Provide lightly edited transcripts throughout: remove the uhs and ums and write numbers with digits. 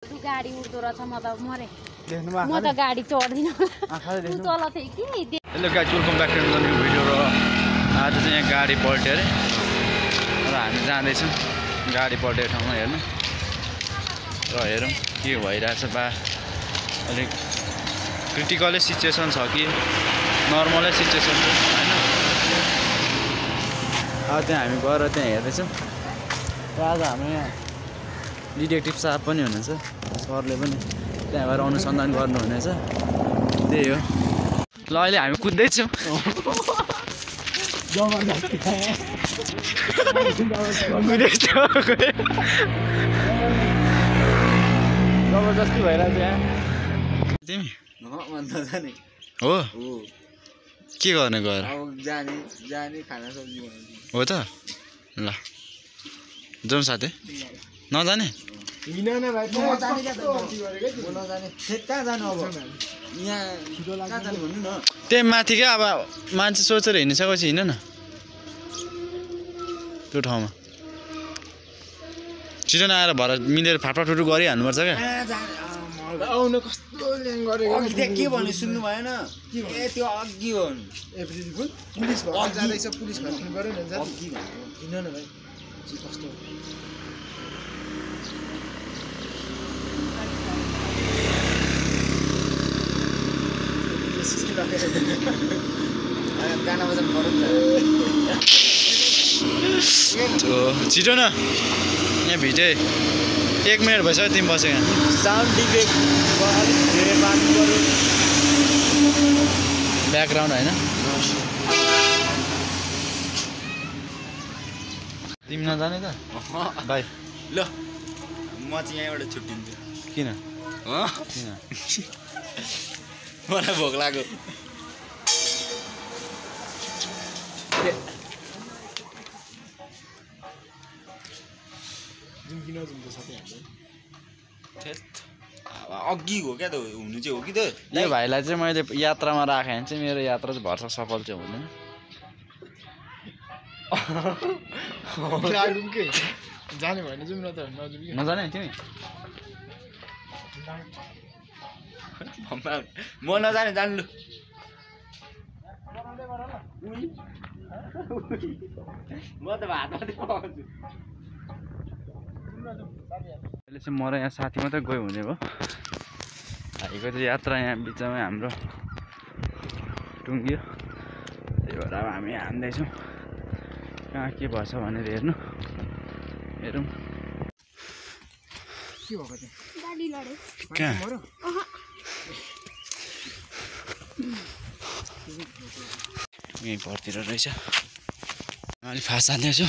गाडी उड्दो रहेछ म त मरे म त गाडी चढ्दिन तल थिए कि hello guys welcome back to new video र आज चाहिँ यहाँ गाडी पल्ट्यो अरे र हामी जाँदैछौँ गाडी पल्टेको ठाउँमा हेर्नु र हेरौँ के भइरहेछ बा अलिक क्रिटिकलै सिचुएसन छ कि नर्मलै सिचुएसन छ हैन अब त्यहाँ हामी गएर त्यहाँ हेर्दैछौँ र आज हाम्रो यहाँ डिटेक्टिभ साहब पनि हुनुहुन्छ सरले पनि त्यहाँ गएर अनुसन्धान गर्नुहुनेछ त्यही हो ल अहिले हामी कुद्दैछौँ जबरजस्ती भइरहेछ यहाँ तिमी हो के गर्ने गएर जाने खाना सब्जी बनाउने हो त ल जाउँ साथी नजाने त्यही माथि क्या अब मान्छे सोचेर हिँडिसकेपछि हिँड न त्यो ठाउँमा छिटो नआएर भएर मिलेर फाटफाटुटु गरिहाल्नुपर्छ क्या के भन्यो सुन्नु भएन ए त्यो अघि हो एप्रिल फुल पुलिस भएर जाँदैछ पुलिस फर्किनु पर्यो नि हिँड न भाइ कस्तो गाना बजाउनु पर्यो छिटो न यहाँ भिडे 1 मिनट भइसक्यो तिमी बस्यो यहाँ साउन्ड डिफेक्ट अलिक धेरै पार्नु पर्यो ब्याकग्राउन्ड होइन तिमी नजाने त भाइ ल म चाहिँ यहाँबाट छुट्टिन्छु किन किन मलाई भोक लाग्यो अघि हो क्या त हुनु चाहिँ हो कि त यो भाइलाई चाहिँ मैले यात्रामा राखेँ भने चाहिँ मेरो यात्रा चाहिँ भर्सक सफल चाहिँ हुँदैन जाने भने जाउँ न त नजाने तिमी म नजाने जानु लु म त भात मात्रै पकाउँछु अहिले चाहिँ म र यहाँ साथी मात्रै गयो हुने भयो भाइको चाहिँ यात्रा यहाँ बिचमै हाम्रो टुङ्गियो त्यही भएर अब हामी हान्दैछौँ कहाँ के भएछ भनेर हेर्नु हेरौँ के भएको त्यो गाडी लड्यो कहाँ यहीँ परतिर रहेछ अलिक फास्ट हान्दैछु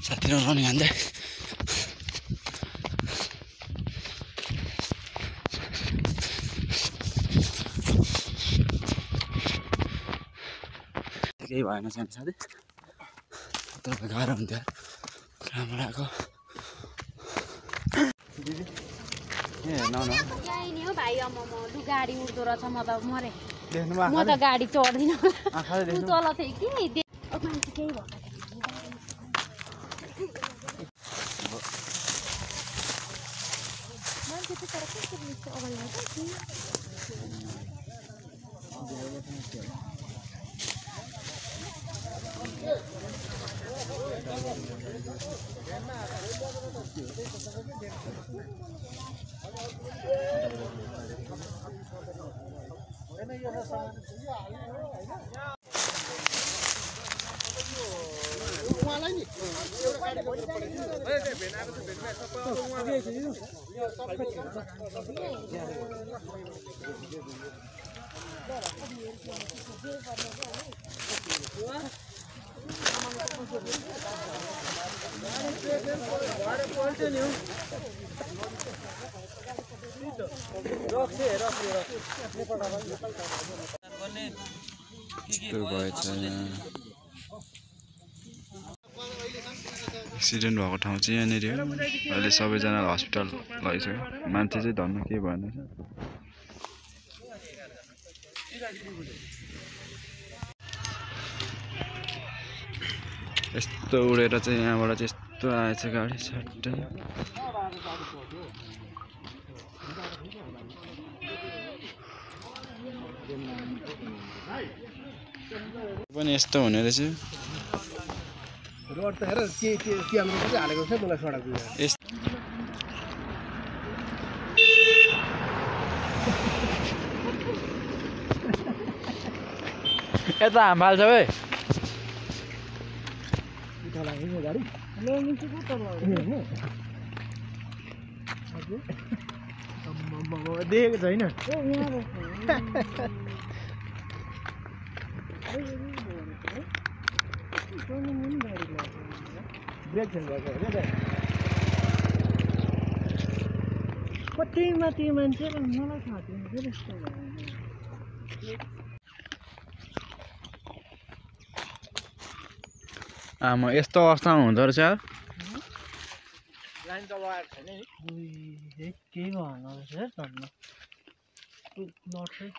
साथी र रनिङ हान्दै केही भएन सानो साथी तपाईँ गाह्रो हुन्थ्यो कहाँबाट आएको ए न यही नि हो भाइ म लु गाडी उड्दो रहेछ म त मरे म त गाडी चढ्दिन तल थिए कि मान्छे केही भयो मान्छे त तर कस्तो निस्क्यो अगाडि एक्सिडेन्ट भएको ठाउँ चाहिँ यहाँनिर हो अहिले सबैजनालाई हस्पिटल लगिसक्यो मान्छे चाहिँ धन्न केही भएन यस्तो उडेर चाहिँ यहाँबाट चाहिँ यस्तो आएछ गाडी सट्टै पनि यस्तो हुने रहेछ रोड त हेर के हाम्रो पनि हालेको छ मलाई सडकमा यता हाम्फाल्छ है गाडी देखेको छैन ब्रेक छैन कति माथि मान्छे मलाई थाहा छैन आमा यस्तो अवस्थामा हुँदो रहेछ लाइन त लगाएको छैन नि केही भएन रहेछ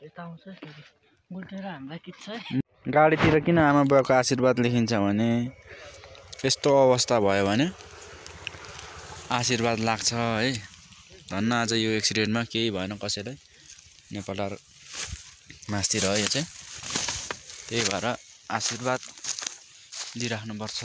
यता आउँछ गुल्टेर हामीलाई किन्छ गाडीतिर किन आमा बुवाको आशीर्वाद लेखिन्छ भने यस्तो अवस्था भयो भने आशीर्वाद लाग्छ है धन्न आज यो एक्सिडेन्टमा केही भएन कसैलाई नेपाल मास्तिर हो यो चाहिँ त्यही भएर आशीर्वाद दिइराख्नुपर्छ